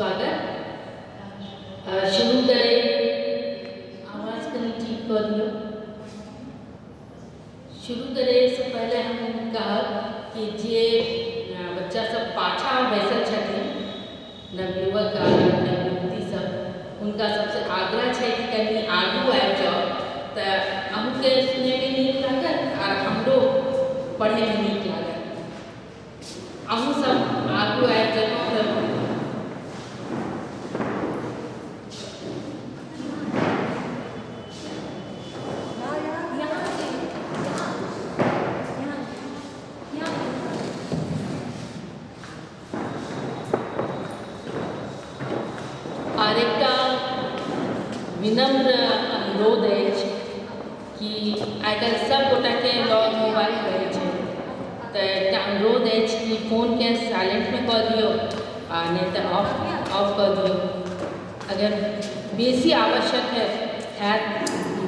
स्वागत। शुरू करें। आवाज़ कहीं ठीक कर दियो। शुरू करे से पहले हम कहा कि जे बच्चा सब पाछा बैसल छथिन नवयुवक आ नवयुवती सब उनका सबसे आग्रह है कि कहीं आगू आबि जाओ तो अहूँके सुने में नीक लागत और हमरो पढ़े में नीक लागत। अहूँ सब आगू आबि जाओ तो और एक विनम्र अनुरोध है कि आजकल सब गोटा के लग मोबाइल रहे तो एक अनुरोध है कि फोन के साइलेंट में कर दियो और नहीं तो ऑफ कर दियो। अगर बेसी आवश्यक है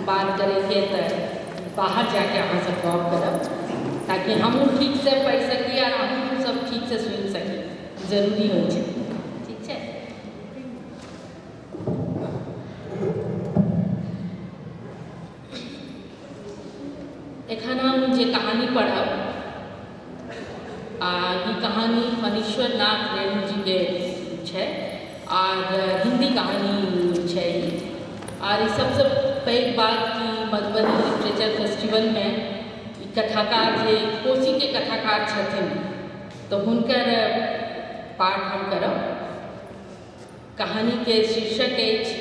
बात करेंगे तो बाहर जाके अहाँ सब गप करब ताकि हम ठीक से पढ़ सकी और हम सब ठीक से सुन सकी। जरूरी हो ठीक है। एखन हम जे कहानी पढ़ब ये कहानी मनीश्वर नाथ रेणु जी के छै और हिंदी कहानी छै और सबसे पैघ बात कि मधुबनी लिटरेचर फेस्टिवल में ई कथाकार जे कोशी के कथाकार छथिन तो हुनकर पाठ हम करब। कहानी के शीर्षक अछि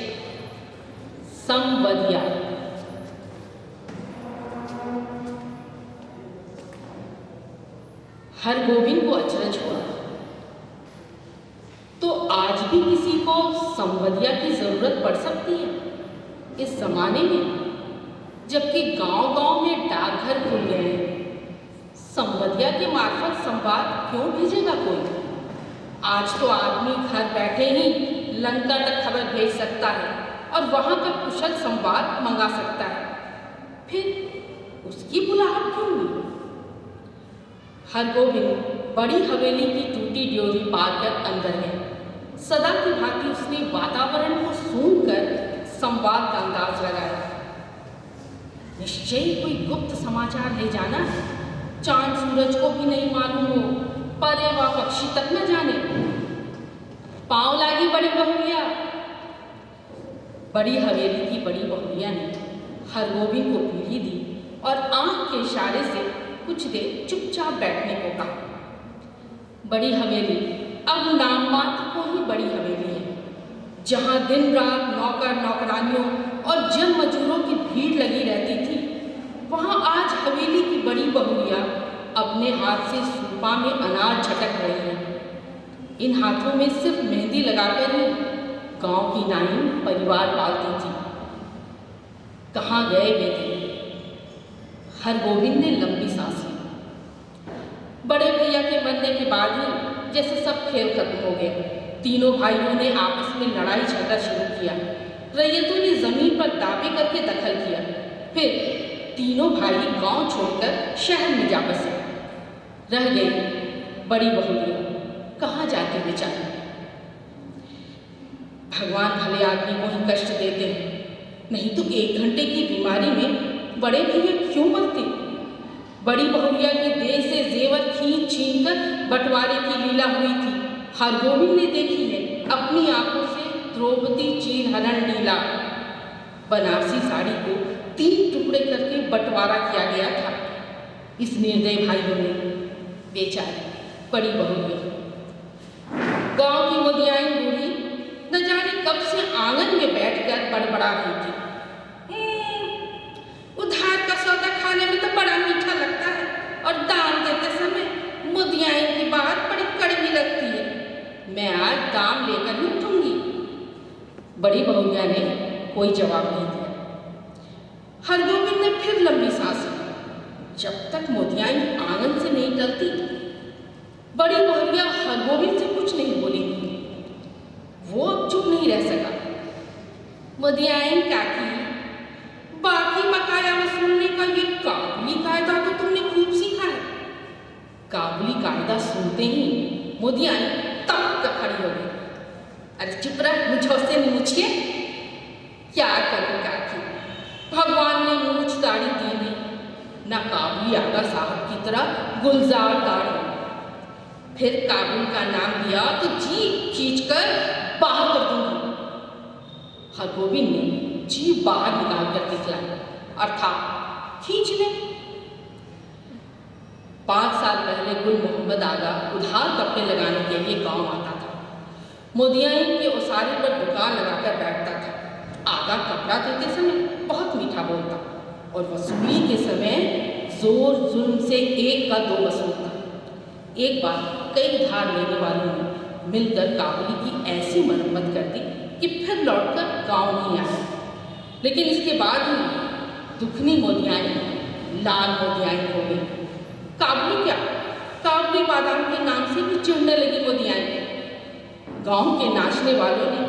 संवदिया। हरगोविंद को अचरज हुआ तो आज भी किसी को संवदिया की जरूरत पड़ सकती है इस जमाने में, जबकि गांव-गांव में डाकघर खुल गए हैं। संवदिया के मार्फत संवाद क्यों भेजेगा कोई? आज तो आदमी घर बैठे ही लंका तक खबर भेज सकता है और वहां का कुशल संवाद मंगा सकता है। फिर उसकी बुलाहट क्यों हुई? हरगोविंद बड़ी हवेली की टूटी ड्योरी पार कर अंदर गए। सदा की भांति उसने वातावरण को सूंघकर संवाद का अंदाज लगाया। निश्चय कोई गुप्त समाचार ले जाना है। चांद सूरज को भी नहीं मालूम हो, परे व पक्षी तक न जाने। पांव लागी बड़ी बहुरिया। बड़ी हवेली की बड़ी बहुरिया ने हरगोविंद को पीढ़ी दी और आंख के इशारे से कुछ देर चुपचाप बैठने को कहा। बड़ी हवेली अब नाम मात्र को ही बड़ी हवेली है, जहां दिन रात नौकर नौकरानियों और जन मजदूरों की भीड़ लगी रहती थी। वहां आज हवेली की बड़ी बहुरिया अपने हाथ से सूपा में अनाज झटक रही है। इन हाथों में सिर्फ मेहंदी लगाकर ही गांव की नाई परिवार पालती थी। कहाँ गए वे दिन? हरगोविंद ने लंबी सांस ली। बड़े भैया के मरने के बाद ही जैसे सब खेल खत्म हो गए। तीनों भाइयों ने आपस में लड़ाई झगड़ा शुरू किया। रैयतों ने जमीन पर दावे करके दखल किया। फिर तीनों भाई गांव छोड़कर शहर में जा बसे। रह गई बड़ी बहुरिया। कहाँ जाती बेचारी? भगवान भले आदमी को ही कष्ट देते हैं, नहीं तो 1 घंटे की बीमारी में बड़े भैया क्यों मरते? बड़ी बहुरिया के देह से जेवर खींच छीन कर बंटवारे की लीला हुई थी। हरगोविंद ने देखी है अपनी आंखों से। द्रौपदी चीर हरण लीला। बनारसी साड़ी को 3 टुकड़े करके बंटवारा किया गया था इस निर्दयी भाइयों ने। बेचारी बड़ी बहुरिया। गांव की मुदियाई बूढ़ी न जाने कब से आंगन में बैठकर बड़बड़ा रही थी। उधार का सौदा खाने में तो बड़ा मीठा लगता है और दाम देते समय मुदियाई की बात बड़ी कड़वी लगती है। मैं आज दाम लेकर ही उठूंगी। बड़ी बहुरिया ने कोई जवाब नहीं दिया। हरगोविंद ने फिर लंबी सांस ली। जब तक मुदियाई आंगन से नहीं टलती, बड़ी बहुरिया हरगोविंद से कुछ नहीं बोलेगी। वो अब चुप नहीं रह सका। मुदियाई काकी, बाकी बकाया वसूलने का ये काबुली कायदा तो तुमने खूब सीखा है। काबुली कायदा सुनते ही मुदियाई तब खड़ी हो गई। अरे चुप रह, मुझसे नहीं मुझके। क्या करूं काकी, भगवान ने मूछ दाढ़ी दी नहीं, न काबुली आगा साहब की तरह गुलजार दाढ़ी। फिर काबुल का नाम दिया तो जी खींच कर बाहर कर दूंगी। हरगोविंद ने जी बाहर निकाल कर दिखलाई, अर्थात खींच ले। 5 साल पहले गुल मोहम्मद आगा उधार कपड़े लगाने के लिए गांव आता था। मोदियाई के ओसारे पर दुकान लगाकर बैठता था। आगा कपड़ा देते समय बहुत मीठा बोलता और वसूली के समय जोर जुल्म से 1 का 2 वसूलता। एक बार कई धार लेने वालों ने मिलकर काबुली की ऐसी मरम्मत कर दी कि फिर लौटकर गांव नहीं आया। लेकिन इसके बाद ही दुखनी मोदियाई लाल मोदियाई हो गई। काबुली क्या, काबुली बादाम के नाम से भी चिढ़ने लगी मोदियाई। गांव के नाचने वालों ने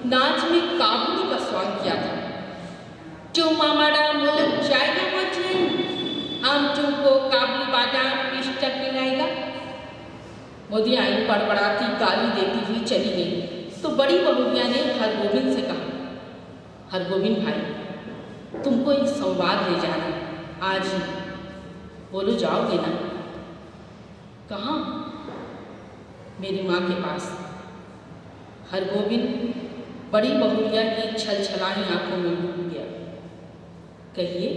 नाच में काबुली का स्वांग किया था। जो मामाड़ा मुल्क जाएगा मोदियाई, हम तुमको काबुली बादाम पिस्टक पिलाएगा। मोदियाई बड़बड़ाती गाली देती हुई चली गई तो बड़ी बहुरिया ने हरगोविंद से कहा, हरगोविंद भाई, तुमको एक संवाद ले जाना आज ही, बोलो जाओगे ना? कहाँ? मेरी माँ के पास। हरगोविंद बड़ी बहुरिया की छलछलाई आंखों में डूब गया। कहिए,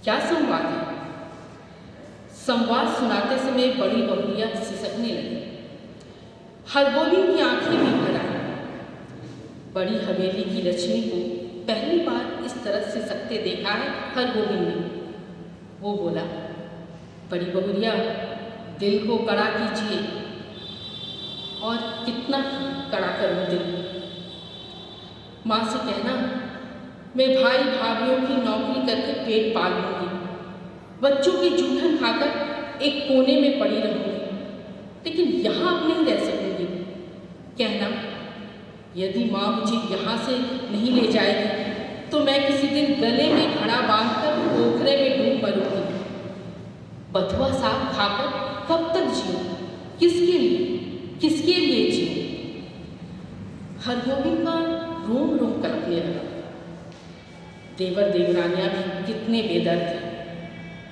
क्या संवाद है? संवाद सुनाते समय बड़ी बहुरिया सिसकने लगी। हरगोविंद की आंखें भी भर आई। बड़ी हवेली की लक्ष्मी को पहली बार इस तरह सिसकते देखा है हरगोविंद ने। वो बोला, बड़ी बहुरिया, दिल को कड़ा कीजिए। और कितना कड़ा करूं दिल? माँ से कहना, मैं भाई भाभीयों की नौकरी करके पेट पाल लूँगी, बच्चों की जूठन खाकर एक कोने में पड़ी रहूँगी, लेकिन यहाँ अब नहीं रह सकूँगी। कहना, यदि माँ मुझे यहाँ से नहीं ले जाएगी तो मैं किसी दिन गले में घड़ा बांधकर पोखरे में डूब मरूँगी। बथुआ साग खाकर कब तक जीऊँ? किसके लिए, किसके लिए जीऊँ? हरगोविंद का रोम रोम कलपने लगा। देवर देवरानियाँ भी कितने बेदर्द हैं।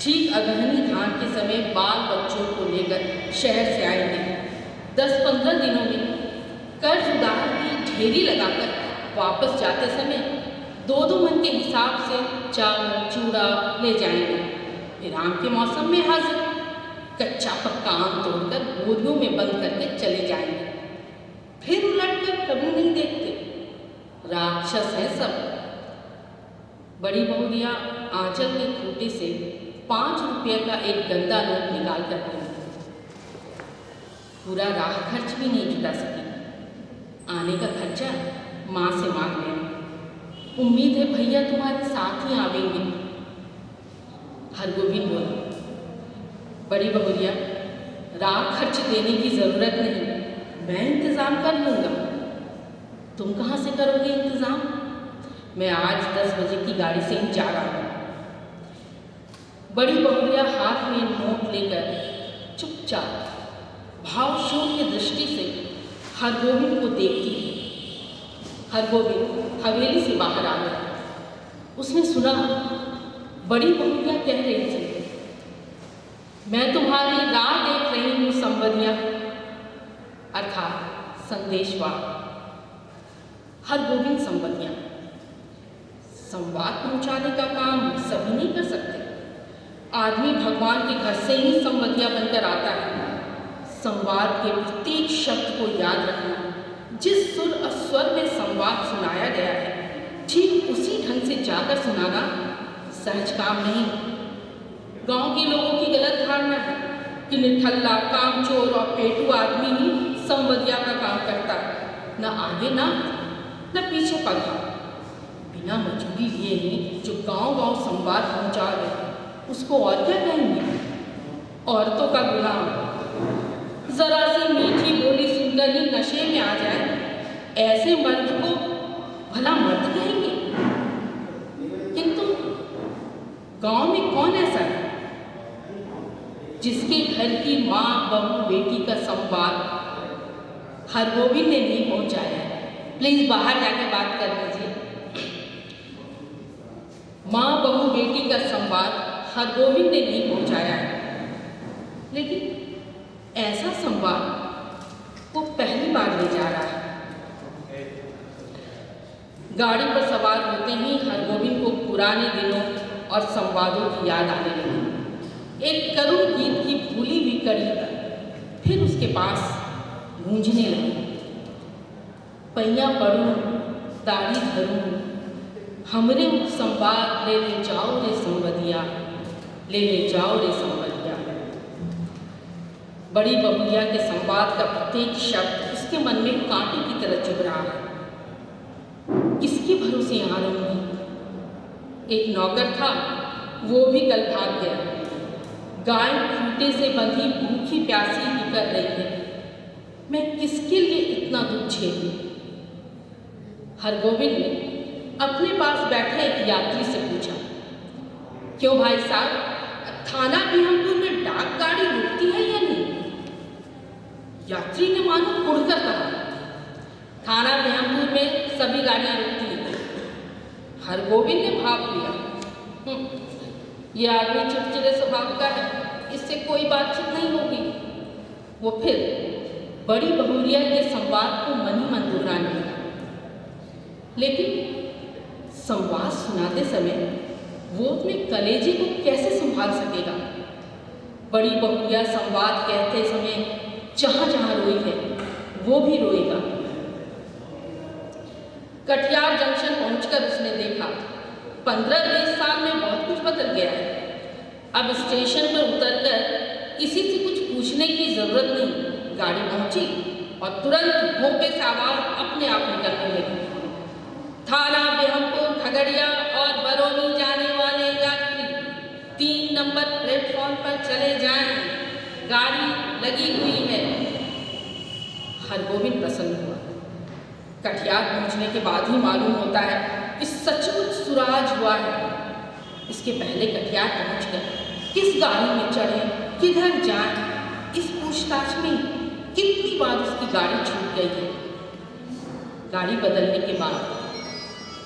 ठीक अगहनी धान के समय बाल बच्चों को लेकर शहर से आएंगे। 10-15 दिनों में कर्ज उधार की ढेरी लगाकर वापस जाते समय 2-2 मन के हिसाब से चावल चूड़ा ले जाएंगे। फिर आम के मौसम में हाजिर, कच्चा पक्का आम तोड़कर बोरियों में बंद करके चले जाएंगे। फिर उलट कर कभी नहीं देखते। राक्षस है सब। बड़ी बहुरिया आंचल के खूटे से 5 रुपये का एक गंदा नोट निकाल कर बोली, पूरा राह खर्च भी नहीं जुटा सकी। आने का खर्चा माँ से मांग लेना, उम्मीद है भैया तुम्हारे साथ ही आवेंगे। हरगोविंद बोला, बड़ी बहुरिया, राह खर्च देने की जरूरत नहीं, मैं इंतजाम कर लूँगा। तुम कहाँ से करोगे इंतजाम? मैं आज 10 बजे की गाड़ी से ही जा रहा हूँ। बड़ी बहुरिया हाथ में नोट लेकर चुपचाप भाव शून्य दृष्टि से हरगोविंद को देखती थी। हरगोविंद हवेली से बाहर आ गया। उसने सुना बड़ी बहुरिया कह रही थी, मैं तुम्हारी राह देख रही हूँ संवदिया, अर्थात संदेशवाहक। हरगोविंद संवदिया। संवाद पहुँचाने का काम सभी नहीं कर सकते। आदमी भगवान के घर से ही संवदिया बनकर आता है। संवाद के प्रत्येक शब्द को याद रखना। जिस सुर और स्वर में संवाद सुनाया गया है, ठीक उसी ढंग से जाकर सुनाना सहज काम नहीं। गांव के लोगों की गलत धारणा है कि निठल्ला, कामचोर और पेटू आदमी ही संवदिया का काम करता है, न आगे न पीछे पगा। बिना मजूरी लिए ही जो गांव-गांव संवाद पहुंचा रहे, उसको और क्या कहेंगे? औरतों का गुलाम। जरा सी मीठी बोली सुनकर ही नशे में आ जाए, ऐसे मर्द को भला मर्द कहेंगे? किंतु गांव में कौन ऐसा है जिसके घर की माँ बहू बेटी का संवाद हरगोविंद ने नहीं पहुंचाया है? प्लीज बाहर जाके बात कर लीजिए। माँ बहू बेटी का संवाद हरगोविंद ने नहीं पहुंचाया है, लेकिन ऐसा संवाद वो पहली बार ले जा रहा है। गाड़ी पर सवार होते ही हरगोविंद को पुराने दिनों और संवादों की याद आने लगी। एक करुण गीत की भूली हुई कड़ी फिर उसके पास गूंजने लगी। पैया पड़ूं ताड़ी धरूं, हमरे संवाद ले ले जाओ रे संवदिया, ले ले जाओ रे संवदिया। बड़ी बहुरिया के संवाद का प्रत्येक शब्द उसके मन में कांटे की तरह चुभ रहा है। किसके भरोसे यहाँ रहूंगी? एक नौकर था, वो भी कल भाग गया। गाय खूंटे से बंधी भूखी प्यासी निकल रही है। मैं किसके लिए इतना दुख झेलूं? हरगोविंद ने अपने पास बैठे एक यात्री से पूछा, क्यों भाई साहब, थाना बिहमपुर में डाक गाड़ी रुकती है या नहीं? यात्री ने मानो उड़कर कहा, थाना बिहमपुर में सभी गाड़ियां रुकती हैं। हरगोविंद ने भाप लिया, ये आदमी चिड़चिड़े स्वभाव का है, इससे कोई बातचीत नहीं होगी। वो फिर बड़ी बहुरिया के संवाद को मन ही मन दोहराने लगा। लेकिन संवाद सुनाते समय वो अपने कलेजे को कैसे संभाल सकेगा? बड़ी बहुरिया संवाद कहते समय जहां जहां रोई है वो भी रोएगा। कटियार जंक्शन पहुंचकर उसने देखा 15-20 साल में बहुत कुछ बदल गया है। अब स्टेशन पर उतरकर किसी से कुछ पूछने की जरूरत नहीं। गाड़ी पहुंची और तुरंत भोंपे से आवाज अपने आप निकलने लगी। थाना बिहमपुर, खगड़िया और बरौनी जाने वाले यात्री 3 नंबर प्लेटफॉर्म पर चले जाएं, गाड़ी लगी हुई है। हरगोविंद प्रसन्न हुआ। कटियार पहुंचने के बाद ही मालूम होता है कि सचमुच सुराज हुआ है। इसके पहले कटियार पहुंचकर किस गाड़ी में चढ़े, किधर जाएं, इस पूछताछ में कितनी बार उसकी गाड़ी छूट गई है। गाड़ी बदलने के बाद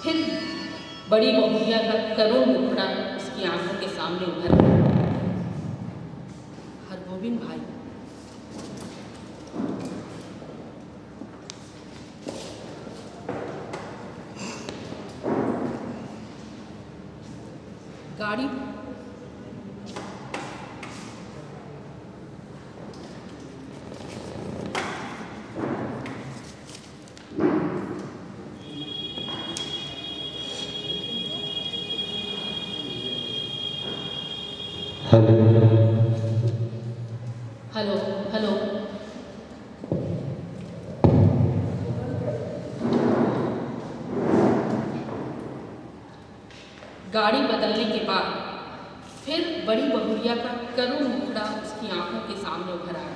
फिर बड़ी बहुरिया का करुण मुखड़ा उसकी आंखों के सामने उभर गया। हरगोविंद भाई, गाड़ी हेलो हेलो। गाड़ी बदलने के बाद फिर बड़ी बहुरिया का करुण मुखड़ा उसकी आंखों के सामने उभर आया।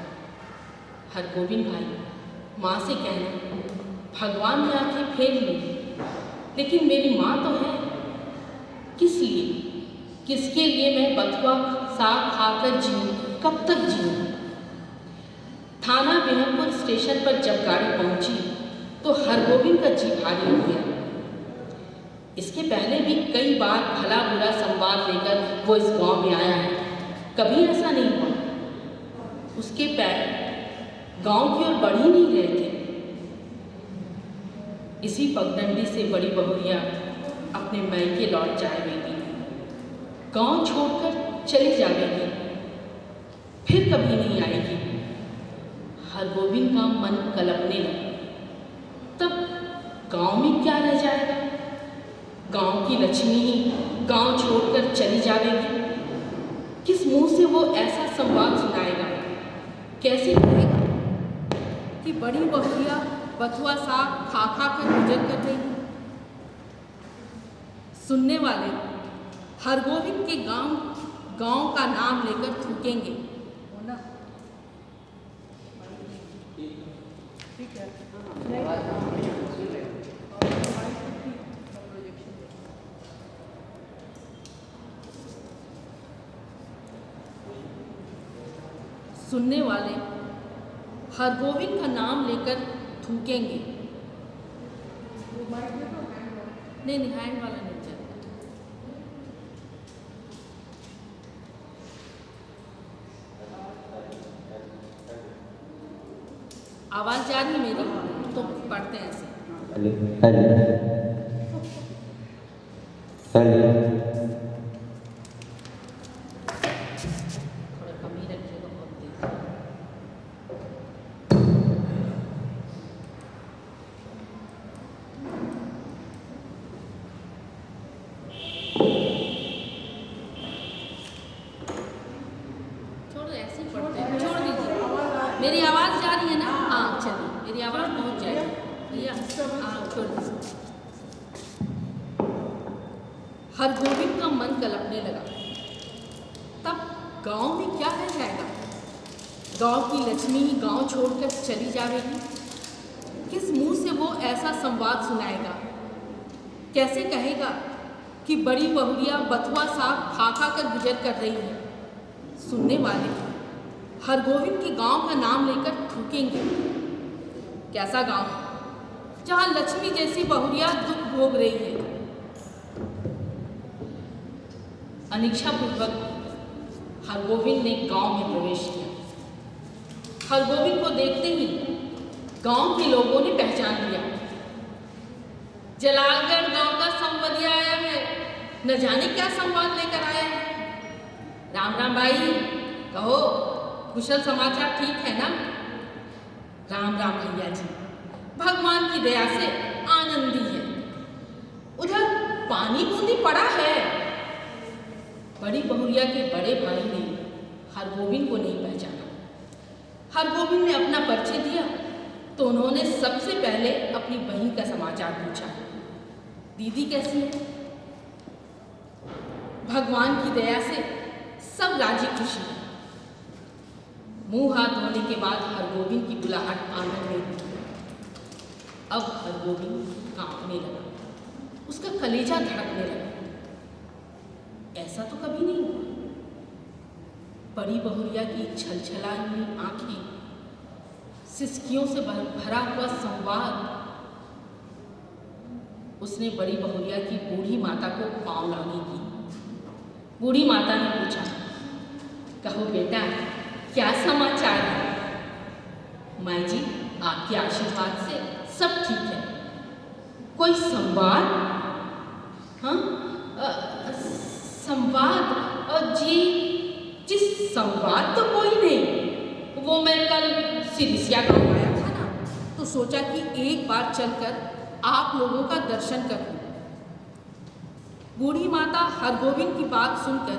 हरगोविंद भाई, माँ से कहना भगवान ने आंखें फेर ली, लेकिन मेरी माँ तो है। किस लिए, किसके लिए मैं बथुआ साग खाकर जीऊँ, कब तक जीऊँ? थाना बिहमपुर स्टेशन पर जब गाड़ी पहुंची तो हरगोविंद का जी भारी हो गया। इसके पहले भी कई बार भला बुरा संवाद लेकर वो इस गांव में आया है, कभी ऐसा नहीं हुआ उसके पैर गांव की ओर बढ़ ही नहीं रहे थे। इसी पगडंडी से बड़ी बहुरिया अपने मैके लौट जाएगी, गांव छोड़कर चली जाएगी, फिर कभी नहीं आएगी। हरगोविंद का मन कलपने लगा। तब गांव में क्या रह जाएगा? गांव की लक्ष्मी ही गांव छोड़कर चली जाएगी। किस मुंह से वो ऐसा संवाद सुनाएगा? कैसे कहेगा कि बड़ी बहुरिया बथुआ साग खा खा कर गुजर कर रही? सुनने वाले हरगोविंद के गांव का नाम लेकर थूकेंगे। सुनने वाले हरगोविंद का नाम लेकर थूकेंगे। नहीं नहीं, हैंड वाला नहीं चल। आवाज जा रही मेरी तो पढ़ते हैं ऐसे। Hello hello hello. थोड़ा कम ही रखिएगा, बहुत तेज। छोड़ ऐसे ही पढ़ते हैं, छोड़ दीजिए। मेरी आवाज़ जा रही है ना? हाँ चलिए, मेरी आवाज़ पहुँच जाएगी भैया। हाँ छोड़ दीजिए। हरगोविंद का मन कलपने लगा। तब गांव में क्या रह जाएगा? गांव की लक्ष्मी गांव छोड़कर चली जाएगी। किस मुंह से वो ऐसा संवाद सुनाएगा? कैसे कहेगा कि बड़ी बहुरिया बथुआ साग खा खा कर गुजर कर रही है? सुनने वाले हरगोविंद के गांव का नाम लेकर थूकेंगे। कैसा गांव जहां लक्ष्मी जैसी बहुरिया दुख भोग रही है? अनिच्छापूर्वक हरगोविंद ने गांव में प्रवेश किया। हरगोविंद को देखते ही गांव के लोगों ने पहचान लिया। जलालगढ़ गांव का संवादिया आया है, न जाने क्या संवाद लेकर आया है। राम राम भाई, कहो कुशल समाचार ठीक है ना? राम राम भैया जी, भगवान की दया से आनंदी है। उधर पानी बूंदी पड़ा है। बड़ी बहुरिया के बड़े भाई ने हरगोविंद को नहीं पहचाना। हरगोविंद ने अपना परिचय दिया तो उन्होंने सबसे पहले अपनी बहन का समाचार पूछा। दीदी कैसी है? भगवान की दया से सब राजी खुशी है। मुंह हाथ धोने के बाद हरगोविंद की बुलाहट आंगन में हुई। अब हरगोविंद कांपने लगा, उसका कलेजा धड़कने लगा। ऐसा तो कभी नहीं हुआ। बड़ी बहुरिया की छलछलाई हुई आंखें, सिसकियों से भरा हुआ संवाद। उसने बड़ी बहुरिया की बूढ़ी माता को पांव लाने की। बूढ़ी माता ने पूछा, कहो बेटा क्या समाचार है? माई जी, आपके आशीर्वाद से सब ठीक है। कोई संवाद? हाँ संवाद? जी जिस संवाद तो कोई नहीं। वो मैं कल सिरिसिया गाँव आया था ना, तो सोचा कि एक बार चलकर आप लोगों का दर्शन कर लूं। बूढ़ी माता हरगोविंद की बात सुनकर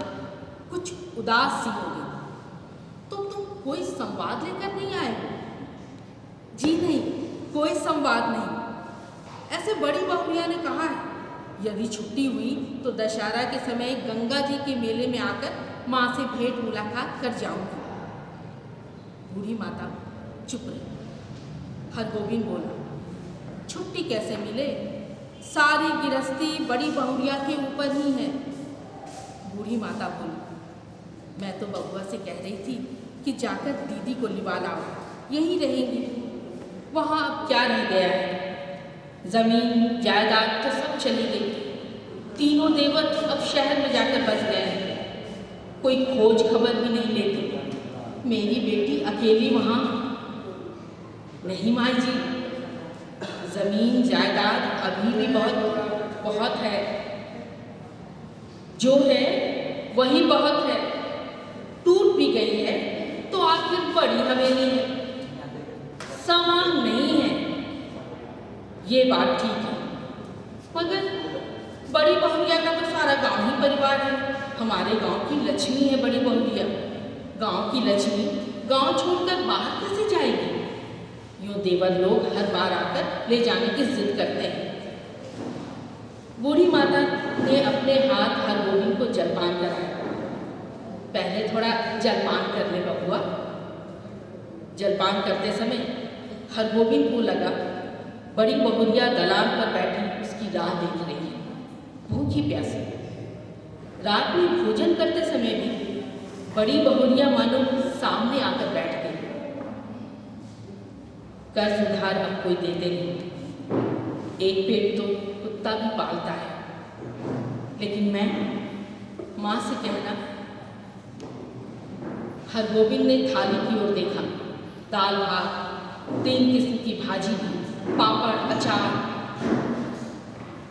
कुछ उदास सी हो गई। तो तुम कोई संवाद लेकर नहीं आए? जी नहीं, कोई संवाद नहीं। ऐसे बड़ी बहुरिया ने कहा है, यदि छुट्टी हुई तो दशहरा के समय गंगा जी के मेले में आकर माँ से भेंट मुलाकात कर जाऊंगी। बूढ़ी माता चुप रही। हरगोविंद बोला, छुट्टी कैसे मिले? सारी गिरस्ती बड़ी बहुरिया के ऊपर ही है। बूढ़ी माता बोली, मैं तो बबुआ से कह रही थी कि जाकर दीदी को लिवा लाओ, यहीं रहेंगी। वहाँ अब क्या रह गया है? जमीन जायदाद तो सब चली गई। तीनों देवर अब शहर में जाकर बस गए हैं। कोई खोज खबर भी नहीं लेती। मेरी बेटी अकेली वहाँ। नहीं माई जी, जमीन जायदाद अभी भी बहुत बहुत है। जो है वही बहुत है। टूट भी गई है तो आखिर बड़ी हवेली है, सामान नहीं है। ये बात ठीक है, मगर बड़ी बहुरिया का तो सारा गांव ही परिवार है। हमारे गांव की लक्ष्मी है बड़ी बहुरिया। गांव की लक्ष्मी गांव छोड़कर बाहर कैसे जाएगी? यूँ देवर लोग हर बार आकर ले जाने की जिद करते हैं। बूढ़ी माता ने अपने हाथ हरगोविंद को जलपान कराया। पहले थोड़ा जलपान कर ले बबुआ। जलपान करते समय हरगोविंद को लगा बड़ी बहुरिया दलान पर बैठी उसकी राह देख रही है, भूखी प्यासी। रात में भोजन करते समय भी बड़ी बहुरिया मानो सामने आकर बैठ गई। कर्ज उधार अब कोई देते नहीं। एक पेट तो कुत्ता भी पालता है, लेकिन मैं माँ से कहना। हरगोविंद ने थाली की ओर देखा। दाल भात, 3 किस्म की भाजी, पापड़, अचार।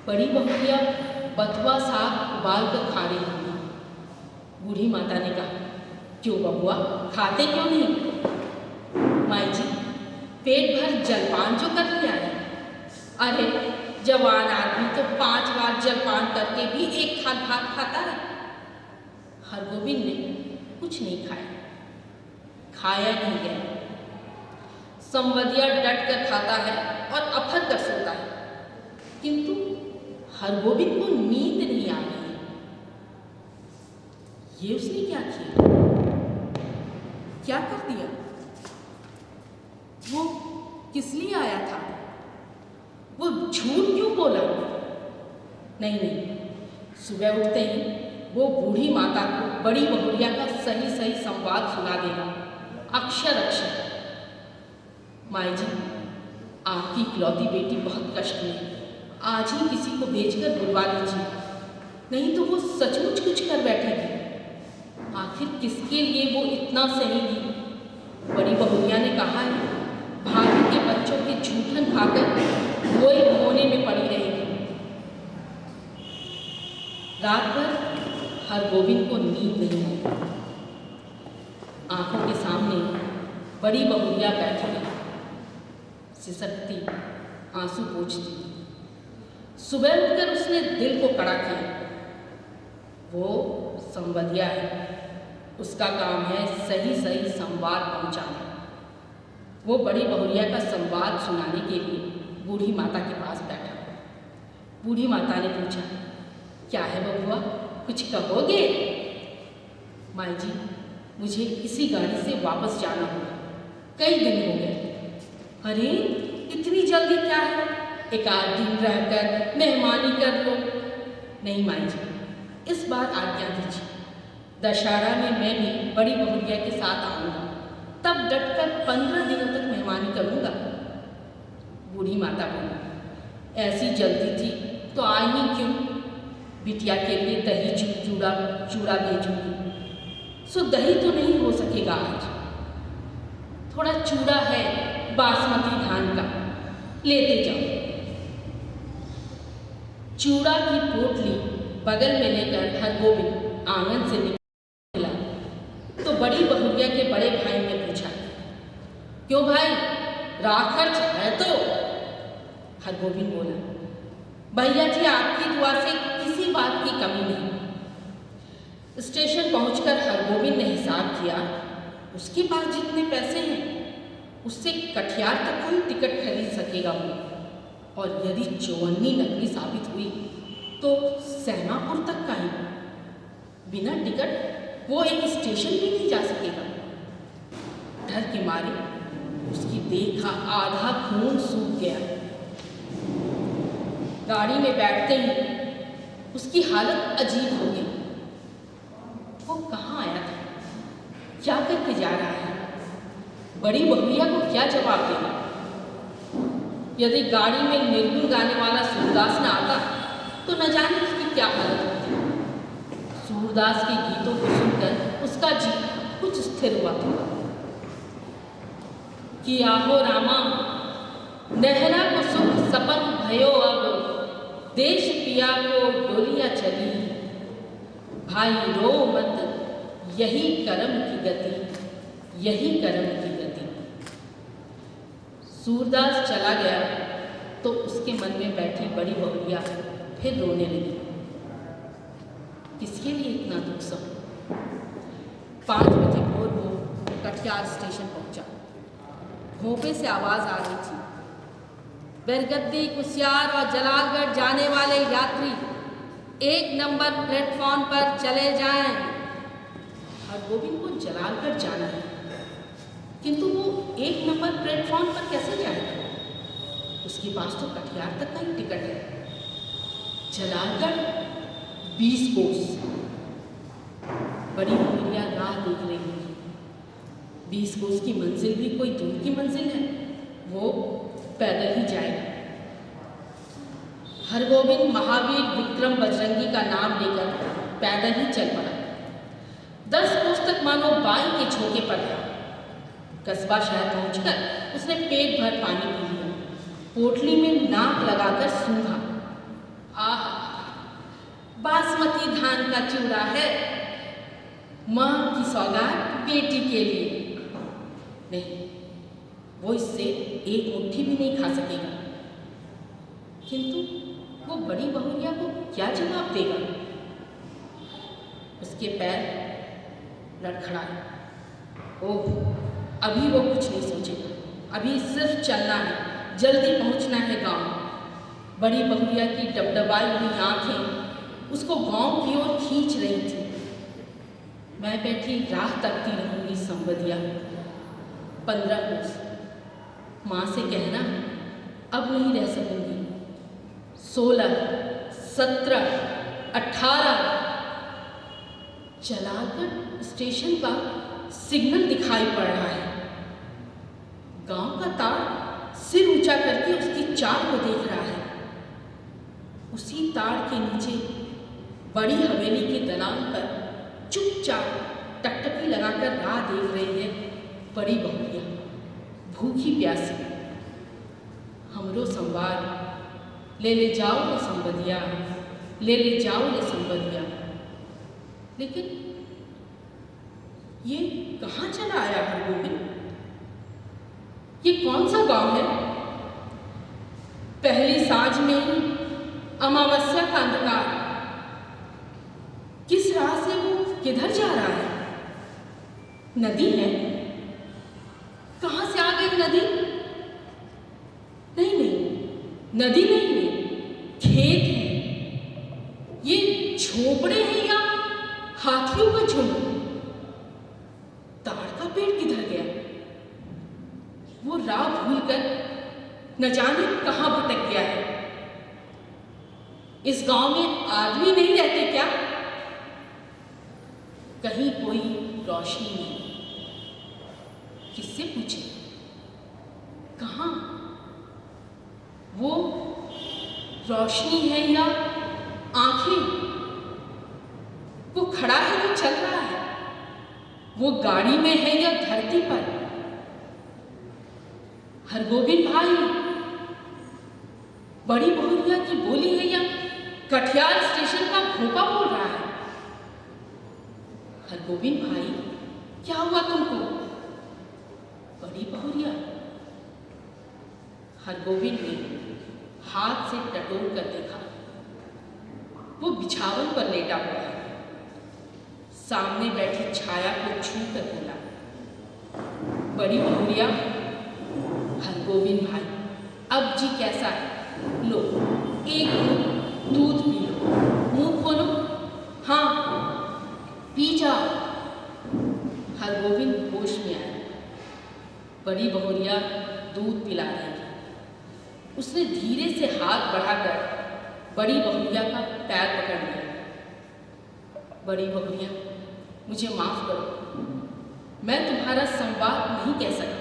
बड़ी बहुरिया बथुआ साग उबाल कर खा रही होगी। बूढ़ी माता ने कहा, क्यों बबुआ, खाते क्यों नहीं? माई जी, पेट भर जलपान जो कर लिया है। अरे जवान आदमी तो 5 बार जलपान करके भी एक थाल भात खाता है। हरगोविंद ने कुछ नहीं खाया नहीं गया। संवदिया डट कर खाता है और अफर कर सोता है, किंतु हरगोविंद को नींद नहीं आ रही है। ये उसने क्या किया, क्या कर दिया? वो किस लिए आया था? वो झूठ क्यों बोला? नहीं, सुबह उठते ही वो बूढ़ी माता को बड़ी बहुरिया का सही सही संवाद सुना देगा, अक्षर अक्षर। माई जी, आपकी इकलौती बेटी बहुत कष्ट में, आज ही किसी को भेजकर बुलवा लीजिए, नहीं तो वो सचमुच कुछ कर बैठेगी। आखिर किसके लिए वो इतना सहेगी? बड़ी बहुरिया ने कहा है, भाभी के बच्चों के झूठन खाकर वो एक कोने में पड़ी रहेगी। रात भर हरगोविंद को नींद नहीं आई। आंखों के सामने बड़ी बहुरिया बैठी रही, सिसकती, आंसू पोंछती। सुबह उठकर उसने दिल को कड़ा किया। वो संवदिया है, उसका काम है सही सही संवाद पहुंचाना। वो बड़ी बहुरिया का संवाद सुनाने के लिए बूढ़ी माता के पास बैठा। बूढ़ी माता ने पूछा, क्या है बबुआ, कुछ कहोगे? माई जी, मुझे इसी गाड़ी से वापस जाना होगा, कई दिन हो गए। अरे इतनी जल्दी क्या है, 1 आध दिन रहकर मेहमानी कर लो। नहीं माई जी, इस बार आज्ञा दीजिए। दशहरा में मैं भी बड़ी बहुरिया के साथ आऊँगा, तब डटकर 15 दिनों तक मेहमानी करूँगा। बूढ़ी माता बोली, ऐसी जल्दी थी तो आई ही क्यों? बिटिया के लिए दही चूड़ा भेजूंगी। सो दही तो नहीं हो सकेगा आज, थोड़ा चूड़ा है बासमती धान का, लेते जाओ। चूड़ा की पोटली बगल में लेकर हरगोविंद आंगन से निकला तो बड़ी बहुरिया के बड़े भाई ने पूछा, क्यों भाई, राह खर्च है तो? हरगोविंद बोला, भैया जी, आपकी दुआ से किसी बात की कमी नहीं। स्टेशन पहुंचकर हरगोविंद ने हिसाब किया, उसके पास जितने पैसे हैं उससे कटिहार तक कोई टिकट खरीद सकेगा वो, और यदि चौवन्नी नकली साबित हुई तो सहनापुर तक का ही। बिना टिकट वो एक स्टेशन भी नहीं जा सकेगा। डर के मारे उसकी देह का आधा खून सूख गया। गाड़ी में बैठते ही उसकी हालत अजीब हो गई। वो कहाँ आया था, क्या करके जा रहा है? बड़ी बहुरिया को क्या जवाब देगा? यदि गाड़ी में निर्गुण गाने वाला सूरदास न आता तो न जाने उसकी क्या हालत होती। सूरदास के गीतों को सुनकर उसका जी कुछ स्थिर हुआ था कि आहो रामा, नहरा को सुख सपन भयो, अब देश पिया को डोलियां चली। भाई रो मत, यही कर्म की गति, यही कर्म की गति। सूरदास चला गया तो उसके मन में बैठी बड़ी बहुरिया फिर रोने लगी। किसके लिए इतना दुख सब? 5 बजे भोर वो कटिहार स्टेशन पहुंचा। भोपे से आवाज आ रही थी, बैरगद्दी, कुसियार और जलालगढ़ जाने वाले यात्री 1 नंबर प्लेटफॉर्म पर चले जाएं। हरगोविंद को जलालगढ़ जाना है, किंतु वो 1 नंबर प्लेटफॉर्म पर कैसे जाएगा? उसके पास तो कटिहार तक का ही टिकट है। जलालगढ़ 20 कोस। बड़ी बहुरिया राह देख रही है। 20 कोस की मंजिल भी कोई दूर की मंजिल है, वो पैदल ही जाएगा। हरगोविंद महावीर विक्रम बजरंगी का नाम लेकर पैदल ही चल पड़ा। 10 कोस तक मानो बाई के झोंके पर था। कस्बा शहर पहुंचकर उसने पेट भर पानी पी लिया। पोटली में नाक लगाकर सूंघा। आह, बासमती धान का चूड़ा है, माँ की सौगात बेटी के लिए। नहीं, वो इससे एक मुट्ठी भी नहीं खा सकेगा। किंतु वो बड़ी बहुरिया को क्या जवाब देगा? उसके पैर लड़खड़ाए। ओह, अभी वो कुछ नहीं सोचेगा। अभी सिर्फ चलना है, जल्दी पहुंचना है गांव। बड़ी बहुरिया की डबडबाई हुई आंखें उसको गांव की ओर खींच रही थी। मैं बैठी राह तकती रहूंगी संवदिया। 15 कोस। माँ से कहना अब नहीं रह सकूंगी। 16, 17, 18। जलालगढ़ स्टेशन का सिग्नल दिखाई पड़ रहा है। गांव का तार सिर ऊंचा करके उसकी चाल को देख रहा है। उसी ताड़ के नीचे बड़ी हवेली के दलान पर चुपचाप टकटकी लगाकर राह देख रही है बड़ी बहुरिया, भूखी प्यासी। हमरो संवाद ले जाओ ले संबदिया, ले जाओ ले संबदिया। लेकिन ये कहाँ चला आया हरगोविंद? ये कौन सा गांव है? पहली साँझ में ही अमावस्या का अंधकार। किस राह से वो किधर जा रहा है? नदी है? कहाँ से आ गई नदी? नहीं नहीं, नदी नहीं है, खेत है। ये झोपड़े हैं या हाथियों का झुंड? ताड़ का पेड़ किधर गया? वो राह भूलकर न जाने कहाँ भटक गया है। इस गांव में आदमी नहीं रहते क्या? कहीं कोई रोशनी नहीं। किससे पूछे? कहाँ? वो रोशनी है या आंखें? वो खड़ा है या चल रहा है? वो गाड़ी में है या धरती पर? हरगोविंद भाई, बड़ी बहुरिया की बोली है या कटियार स्टेशन का भोपा बोल रहा है? हरगोविंद भाई, क्या हुआ तुमको? बड़ी बहुरिया। हरगोविंद ने हाथ से टटोल कर देखा। वो बिछावन पर लेटा हुआ है। सामने बैठी छाया को छू कर बोला, बड़ी बहुरिया, हरगोविंद भाई, अब जी कैसा है? लो, एक घूंट दूध पी लो। मुंह खोलो। हाँ, पी जाओ। हरगोविंद होश में आया। बड़ी बहुरिया दूध पिला रही थी। उसने धीरे से हाथ बढ़ाकर बड़ी बहुरिया का पैर पकड़ लिया। बड़ी बहुरिया, मुझे माफ करो, मैं तुम्हारा संवाद नहीं कह सका।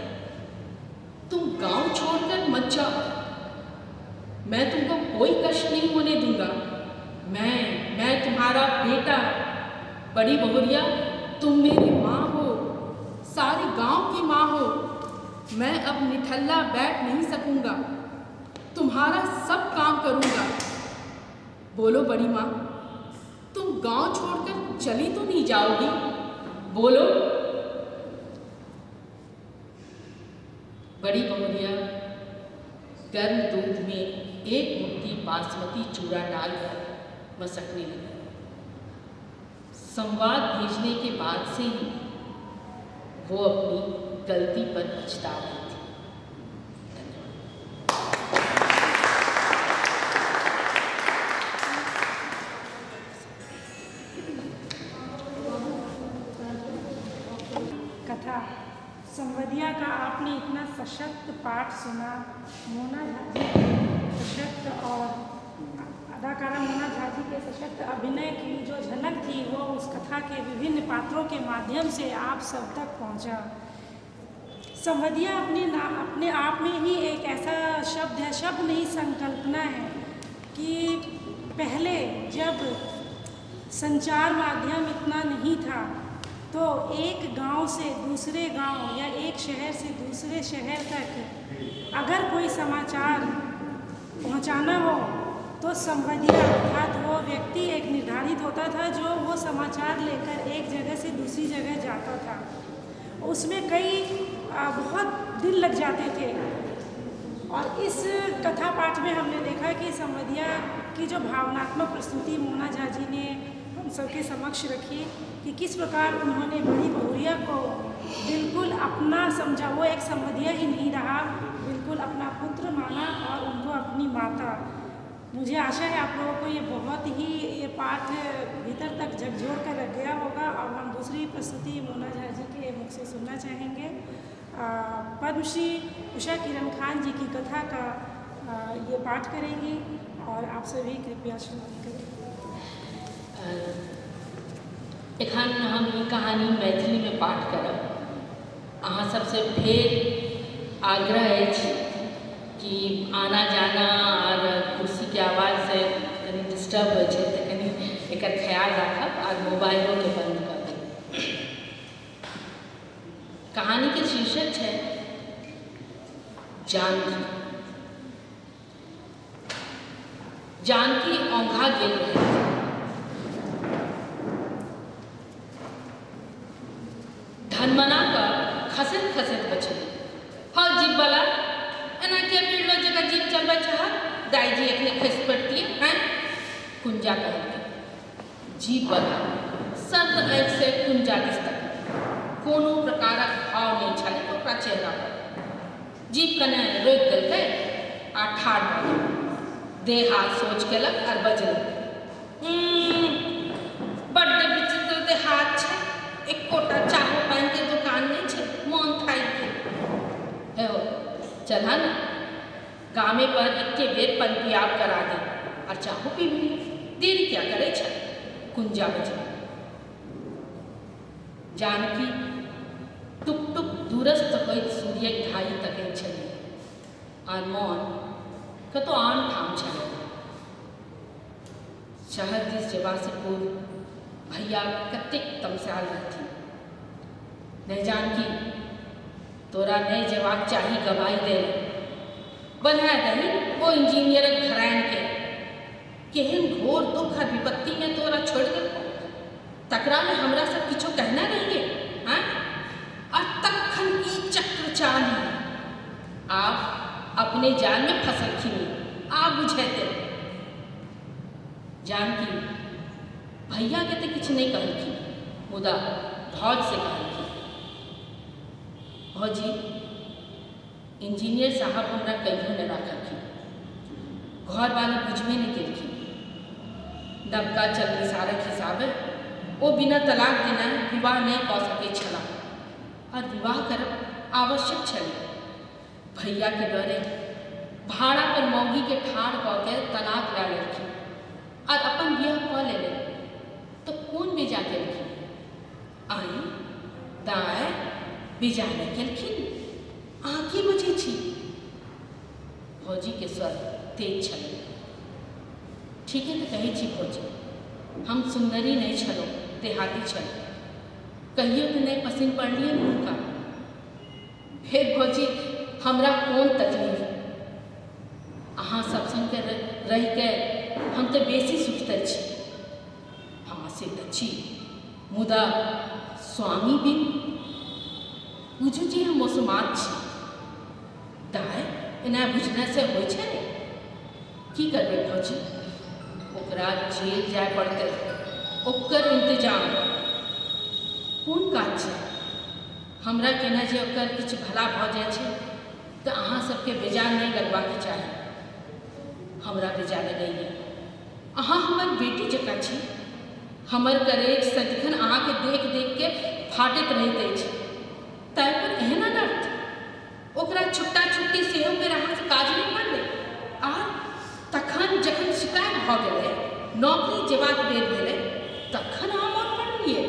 तुम गांव छोड़कर मत जाओ। मैं तुमको कोई कष्ट नहीं होने दूंगा। मैं तुम्हारा बेटा। बड़ी बहुरिया, तुम मेरी माँ हो, सारे गांव की माँ हो। मैं अब निठल्ला बैठ नहीं सकूंगा। तुम्हारा सब काम करूंगा। बोलो बड़ी माँ, तुम गांव छोड़कर चली तो नहीं जाओगी? बोलो। बड़ी बहुरिया गर्म दूध में एक मुट्ठी बासमती चूड़ा डालकर मसकने लगी। संवाद भेजने के बाद से ही वो अपनी गलती पर पछता रही थी। कथा संवदिया का आपने इतना सशक्त पाठ सुना। मोना झा जी के सशक्त और अदाकारा मोना झा जी के सशक्त अभिनय की जो झलक थी वो उस कथा के विभिन्न पात्रों के माध्यम से आप सब तक पहुंचा। संवदिया अपने आप में ही एक ऐसा शब्द है, शब्द नहीं संकल्पना है कि पहले जब संचार माध्यम इतना नहीं था तो एक गांव से दूसरे गांव या एक शहर से दूसरे शहर तक अगर कोई समाचार पहुंचाना हो तो संवादिया अर्थात वो व्यक्ति एक निर्धारित होता था जो वो समाचार लेकर एक जगह से दूसरी जगह जाता था। उसमें कई बहुत दिन लग जाते थे। और इस कथा पाठ में हमने देखा कि संवादिया की जो भावनात्मक प्रस्तुति मोना झा जी ने हम सबके समक्ष रखी कि किस प्रकार उन्होंने बड़ी बहुरिया को बिल्कुल अपना समझा। वो एक संवादिया ही नहीं रहा, बिल्कुल अपना पुत्र माना और उनको अपनी माता। मुझे आशा है आप लोगों को ये बहुत ही ये पाठ भीतर तक झकझोर कर रख गया होगा। और हम दूसरी प्रस्तुति मोना झा जी के मुख से सुनना चाहेंगे। पद्मश्री उषा किरण खान जी की कथा का ये पाठ करेंगी और आप सभी कृपया श्रवण करें। एखन हम ई कहानी मैथिली में पाठ करब। अहाँ सबसे फेर आग्रह अछि कि आना जाना और कुर्सी के आवाज़ से कनी डिस्टर्ब हो छै तो कनी एकर ख्याल राखब और मोबाइलों के बंद कर देब। कहानी के शीर्षक है जानकी। जानकी औंघा गेल रहे। धनमना का खसैत खसैत बचल। हाँ जीप वाला एना के बीड़ो जगह जीप चलबा चाह दाई जी एकने खस पड़ती हैं। कुंजा कहलकै जीप वाला सर्द आँखि से कुंजा दिस तक कोनो प्रकारक भाव नहीं छल ओकरा चेहरा पर। जीप कने रोकि देलकै आ ठाढ़ भऽ गेल। देह हाथ सोच केलक और बजलक बड्ड विचित्र देहात छै। एकोटा चाहो पानि के दुकान नहीं छै। मोन थाकि गेल। हे हो चलहा न गामे पर एके बेर पनपियाब करा दे और चाहो पी ली। देरी क्या करे छै। कुंजा बजल। जानकी टुक टुक दूरस्थ होइत सूर्यक ढाई तकै छली और मोन कतो आन ठाम छल। शहर दिस जेबा से पूर्व भैया कतेक तमसाल रहथिन। नहीं जानकी तोरा नहीं जेबाक चाही गवाही दे बना दही ओ इंजीनियरक घरान के केहन घोर दुख और विपत्ति में तोरा छोड़ दे। तकरा में हमरा सब किछो कहना रहिए हाँ और तखन ई चक्र चाली आप अपने जान में फसल खिनी आप बुझेते। जानकी भैया के तो किछ नहीं कहलखिन मुदा भौज से कहलखिन भौजी इंजीनियर साहब हमरा कहियो न राखलखिन। घर वाली बुझबे नहीं केलखिन। नवका चल निसारक हिसाबे ओ बिना तलाक देना विवाह नहीं कऽ सकै छलाह और विवाह करब आवश्यक छल। भैया के डरे भाड़ा पर मौगी के ठाढ़ कऽ के तलाक लए लेलखिन और अपन बियाह कऽ लेले। तो कौन बेजा केलखिन आई दाय बेजा नहीं केलखिन। आँखी बुझी छी। भौजी के स्वर तेज छल। ठीक है तो कही छी भौजी हम सुंदरी नहीं छलो देहाती छल कहियो तो नहीं पसीन पड़लिए उनका। फिर भौजी हमरा कौन तकलीफ अहाँ सब संग रह के हम तो बेसी सुखतर छी। हाँ से तो छी मुदा स्वामी बिन बुझू जी हम मौसमात छी। दाय एना बुझने से हो की करबे भौजी ओकरा जेल जाए पड़ते ओकर इंतजाम कोन काज छै। हमरा केना जे ओकर किछु भला भऽ जाइ छै तऽ अहाँ सबके बेजान नहीं लगबाक चाही। हमरा बेजा लगैए अहाँ हमर बेटी जकाँ छी। हमर करेज सदिखन अहाँके देख देख के फाटैत रहैत अछि। ताहि पर एहन अनर्थ ओकरा छुट्टा छुट्टी सेहो बेर अहाँ से काज नहीं पड़लै आ तखन जखन शिकायत भऽ गेलै नौकरी जेबाक बेर भेलै तखन अहाँ मोन पड़लिए।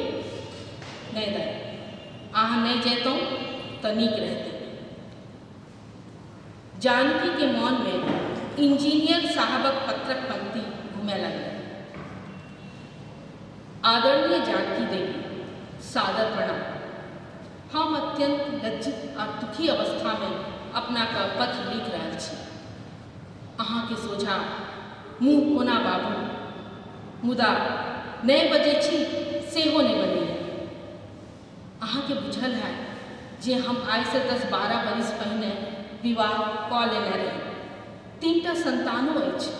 नहीं दाय अहाँ नहीं जैतहुँ तऽ नीक रहतै। जानकी के मौन में इंजीनियर साहबक पत्रक पंक्ति घूमे लगे। आदरणीय जानकी देवी, सादर प्रणाम। हम अत्यंत लज्जित और दुखी अवस्था में अपना का पत्र लिख रहा छी। अहाँ के सोझा मुँह कोना बाबू, मुदा 9 बजे छी सेहो नहीं बनैया। अहाँ के बुझल है जे हम आज से 10-12 बरिस पहिने विवाह कऽ लेने रही। 3टा संतानो अछि।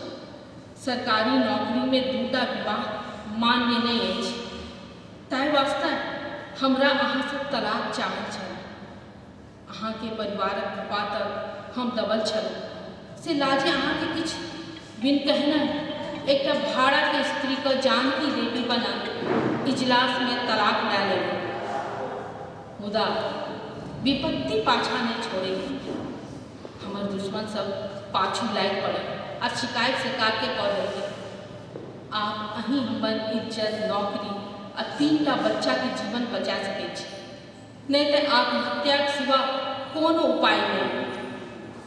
सरकारी नौकरी में 2टा विवाह मान्य नहीं अछि। ताहि वास्ते हमरा अहाँ से तलाक चाहल छल। अहाँ के परिवारक कृपा तक हम दबल छल से लाजे अहाँ के किछ बिन कहना एक भाड़ा के स्त्री को जानकी देवी बना इजलास में तलाक ले लेबै। मुदा विपत्ति पाछा नहीं छोड़ेगी। हमर दुश्मन सब पाछू लाग पड़े और शिकायत सरकार के कऽ देलकै। आप अहीं हमर इज्जत, नौकरी और 3टा बच्चा के जीवन बचा सकै छी, नहीं तो आत्महत्या के सिवा कोनो उपाय नहीं।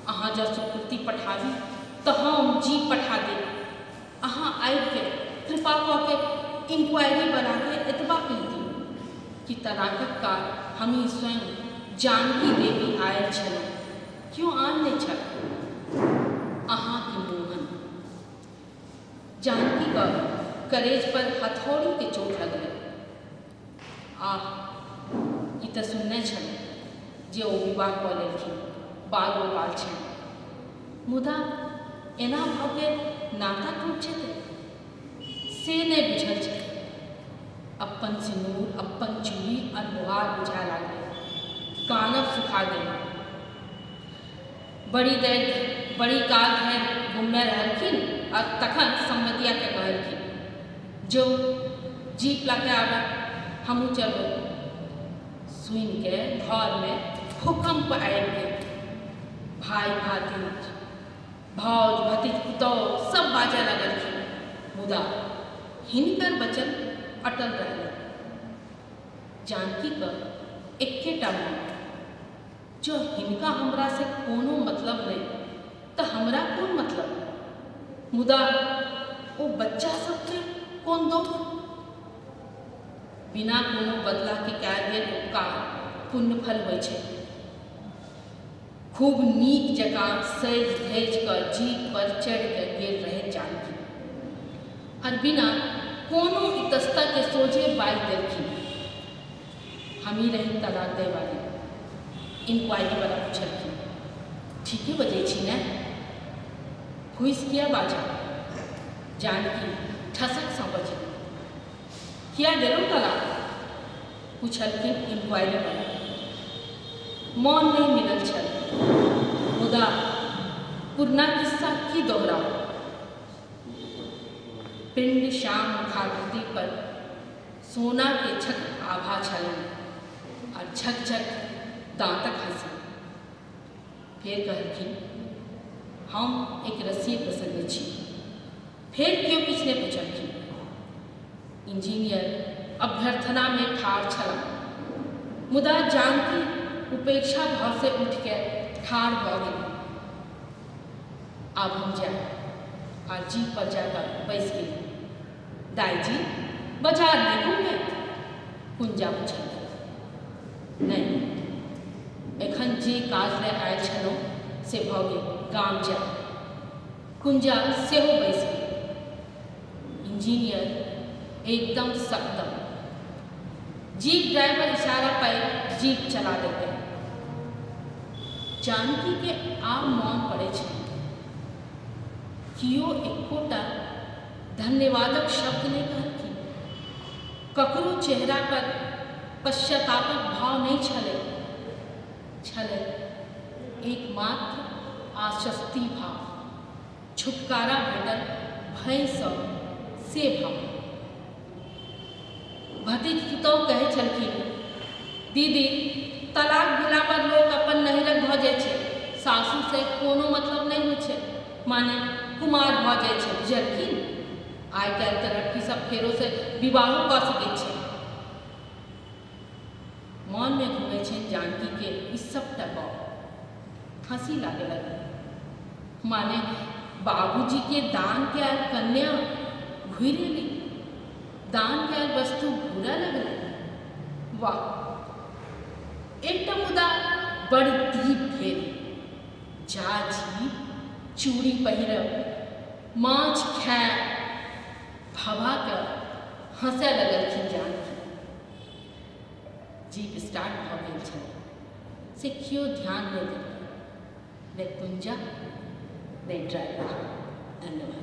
अहाँ जँ स्वीकृति पठाबी तो हम जीप पठा देब। अहाँ आबि के कृपा कऽ के इंक्वायरी बना के एतबा कहि दियौ कि तलाकक काल हमी स्वयं जानकी देवी आयल छलहुँ, क्यों आन नहीं छल। अहाँ के मोहन। जानकी का कलेज पर हथौड़ी के चोट लगलै। आह, ई तऽ सुनने छल जे ओ विवाह कऽ लेलखिन, बाल गोपाल छनि। मुदा एना भऽ गेल नाता टूट जेतै से नहीं बुझल छल। अपन सिनूर, अपन चूड़ी और लोहार बुझा लागलै। कानब सुखा गेल। बड़ी काल धरि घूमने रहलखिन और तखन संबंधिया के कहलखिन जो जीप लाके आबे, हमहूँ चलबै। सुनि के घर में भूकंप आबि गेल। भाई भातीज, भौज भतीज, पुतौह सब बाजय लगलखिन। मुदा हिनकर वचन अटल रहलै। जानकी का एकेटा मन, जो हिनका हमरा से कोनो मतलब नहीं तो हमरा कोन मतलब। मुदा ओ बच्चा सबके कोन दोष। बिना कोनो बदला के कयल गेल उपकार पुण्य फल होइ छै। खूब नीक जकाँ सज धज कऽ जीप पर चढ़ि के गेल रहे जानकी, और बिना कोनो इतस्तत के सोझे बाजि देलखिन। हमी रही तलाक दै वाली। इंक्वायरी वाला पूछलखिन, ठीके बजै छी ने, फुसि किया बाजा। जानकी ठसक सँ बजल, किया देलहुँ तलाक, पूछलखिन इंक्वायरी वाला। मौन नहीं मिलल छल। मुदा पुरना किस्सा की दोहराओ। पिंड श्याम मुखाकृति पर सोना के छक आभा छलन और झकझक दांतक हंसी। फिर कहलखिन, हम एक रसीद प्रसंग छी। फिर क्यों किछ ने पूछलखिन। इंजीनियर अभ्यर्थना में ठाढ़ छला। मुदा जानकी उपेक्षा भाव से उठ के ठाढ़ भऽ गेल। आब हम जाए और जीप पर जाकर बैस गेली। दाई जी बाजार नहीं घूमे, कुंजा पूछल। नहीं, एखन जे काज ले आयल छलहुँ से भऽ गेल, गाम जाए। कुंजा सेहो बैस गेल। इंजीनियर एकदम सकदम। जीप ड्राइवर इशारा पर जीप चला देते। जानकी के आब मौन पड़े छै। कियो एकोटा धन्यवादक शब्द नहीं कहलखिन। ककरो चेहरा पर पश्चातापक भाव नहीं छलै एकमात्र आश्वस्ति भाव, छुटकारा भेटल भय सँ से भाव। भतीज पुतौह कहै छलखिन, दीदी तलाक भेला पर लोग अपन नहिरक भऽ जाइ छै, सासू से कोनो मतलब नहीं होइ छै, माने कुमार भऽ जाइ छै, बुझलखिन। आइ काल्हि तऽ लड़की सब फेरो से विवाहो कऽ सकै छै। मन में घूमे छै जानकी के ई सबटा गप। हंसी लागे लगे। माने बाबूजी के दान के आयल कन्या घुरेली दान कैल वस्तु बुरा लगल। वाह, एकटा मुदा बड़ दीप भेल। जाजी चूड़ी पहिरब, माछ खायब, भवा कर हंसय लगलखिन। जानकी जीप स्टार्ट भऽ गेल छल से केओ ध्यान नहि देलकै, ने कुंजा ने ड्राइवर। धन्यवाद।